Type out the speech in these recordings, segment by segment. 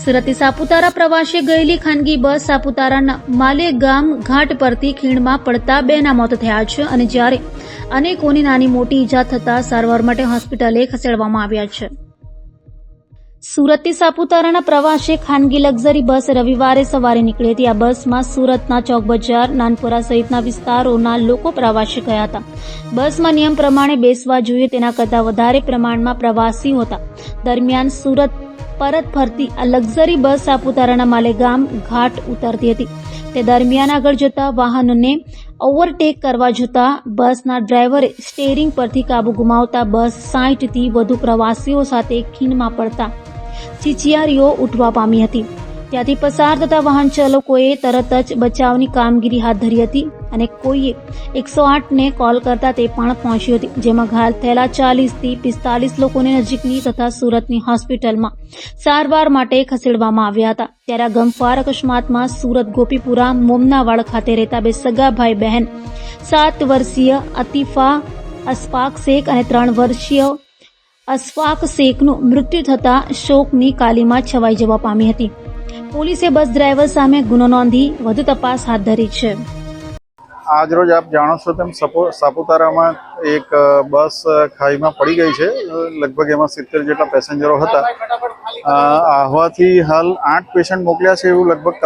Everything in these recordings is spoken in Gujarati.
સુરતથી સાપુતારા પ્રવાસે ગયેલી ખાનગી બસ સાપુતારાના માલેગામ ઘાટ પરથી ખીણમાં પડતા બેના મોત થયા છે અને જ્યારે અનેકોને નાની મોટી ઈજા થતા સારવાર માટે હોસ્પિટલે ખસેડવામાં આવ્યા છે. સુરતથી સાપુતારાના પ્રવાસે ખાનગી લક્ઝરી બસ રવિવારે સવારે નીકળી હતી. આ બસમાં સુરતના ચોક બજાર, નાનપુરા સહિતના વિસ્તારોના લોકો પ્રવાસે ગયા હતા. બસમાં નિયમ પ્રમાણે બેસવા જોઈએ તેના કરતાં વધારે પ્રમાણમાં પ્રવાસીઓ હતા. દરમિયાન સુરત પરત ફરતી આ લક્ઝરી બસ સાપુતારાના માલેગામ ઘાટ ઉતરતી હતી. તે દરમિયાન આગળ જતા વાહનને ઓવરટેક કરવા જતા બસના ડ્રાઈવરે સ્ટીયરિંગ પરથી કાબુ ગુમાવતા બસ 60થી વધુ પ્રવાસીઓ સાથે ખીણમાં પડતા ચીચિયારીઓ ઉઠવા પામી હતી. ત્યાંથી પસાર થતા વાહન ચાલકોએ તરત જ બચાવની કામગીરી હાથ ધરી હતી અને કોઈએ 108ને કોલ કરતા તે પણ પહોંચી હતી, જેમાં ઘાયલ થયેલા 40થી 45 લોકોને નજીકની તથા સુરતની હોસ્પિટલમાં સારવાર માટે ખસેડવામાં આવ્યા હતા. ત્યારે આ ગમખ્વાર અકસ્માતમાં સુરત ગોપીપુરા મોમનાવાડ ખાતે રહેતા બે સગા ભાઈ બહેન 7 વર્ષીય અતીફા અશફાક શેખ અને 3 વર્ષીય અશફાક શેખનું મૃત્યુ થતા શોકની કાલીમાં છવાઈ જવા પામી હતી. પોલીસે બસ ડ્રાઈવર સામે ગુનો નોંધી વધુ તપાસ હાથ ધરી છે. આજ રોજ આપ જાણો છો તેમ સાપુતારામાં એક બસ ખાઈમાં પડી ગઈ છે. લગભગ એમાં 70 જેટલા પેસેન્જરો હતા. આહવાથી હાલ 8 પેશન્ટ મોકલ્યા છે એવું લગભગ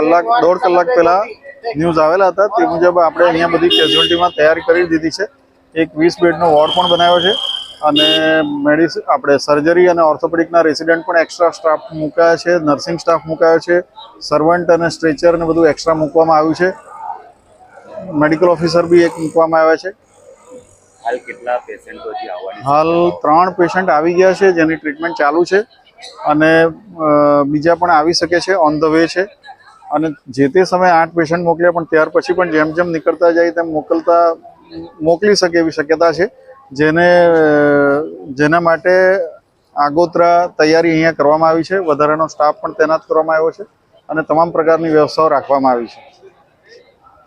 દોઢ કલાક પહેલા ન્યૂઝ આવેલા હતા. તે મુજબ આપણે અહીંયા બધી કેઝ્યુઅલ્ટીમાં તૈયારી કરી દીધી છે. એક 20 બેડનો વોર્ડ પણ બનાવ્યો છે અને આપણે સર્જરી અને ઓર્થોપેડિકના રેસિડેન્ટ પણ એક્સ્ટ્રા સ્ટાફ મુકાયા છે, નર્સિંગ સ્ટાફ મુકાયો છે, સર્વન્ટ અને સ્ટ્રેચર ને બધું એક્સ્ટ્રા મૂકવામાં આવ્યું છે. મેડિકલ ઓફિસર બી એક મૂકવામાં આવ્યા છે. હાલ કેટલા પેશન્ટો છે આવવાની? હાલ 3 પેશન્ટ આવી ગયા છે જેની ટ્રીટમેન્ટ ચાલુ છે અને બીજા પણ આવી શકે છે, ઓન ધ વે છે. અને જે તે સમયે 8 પેશન્ટ મોકલ્યા પણ ત્યાર પછી પણ જેમ જેમ નીકળતા જાય તેમ મોકલી શકે એવી શક્યતા છે, જેના માટે આગોતરા તૈયારી અહીંયા કરવામાં આવી છે. વધારાનો સ્ટાફ પણ તૈનાત કરવામાં આવ્યો છે અને તમામ પ્રકારની વ્યવસ્થાઓ રાખવામાં આવી છે.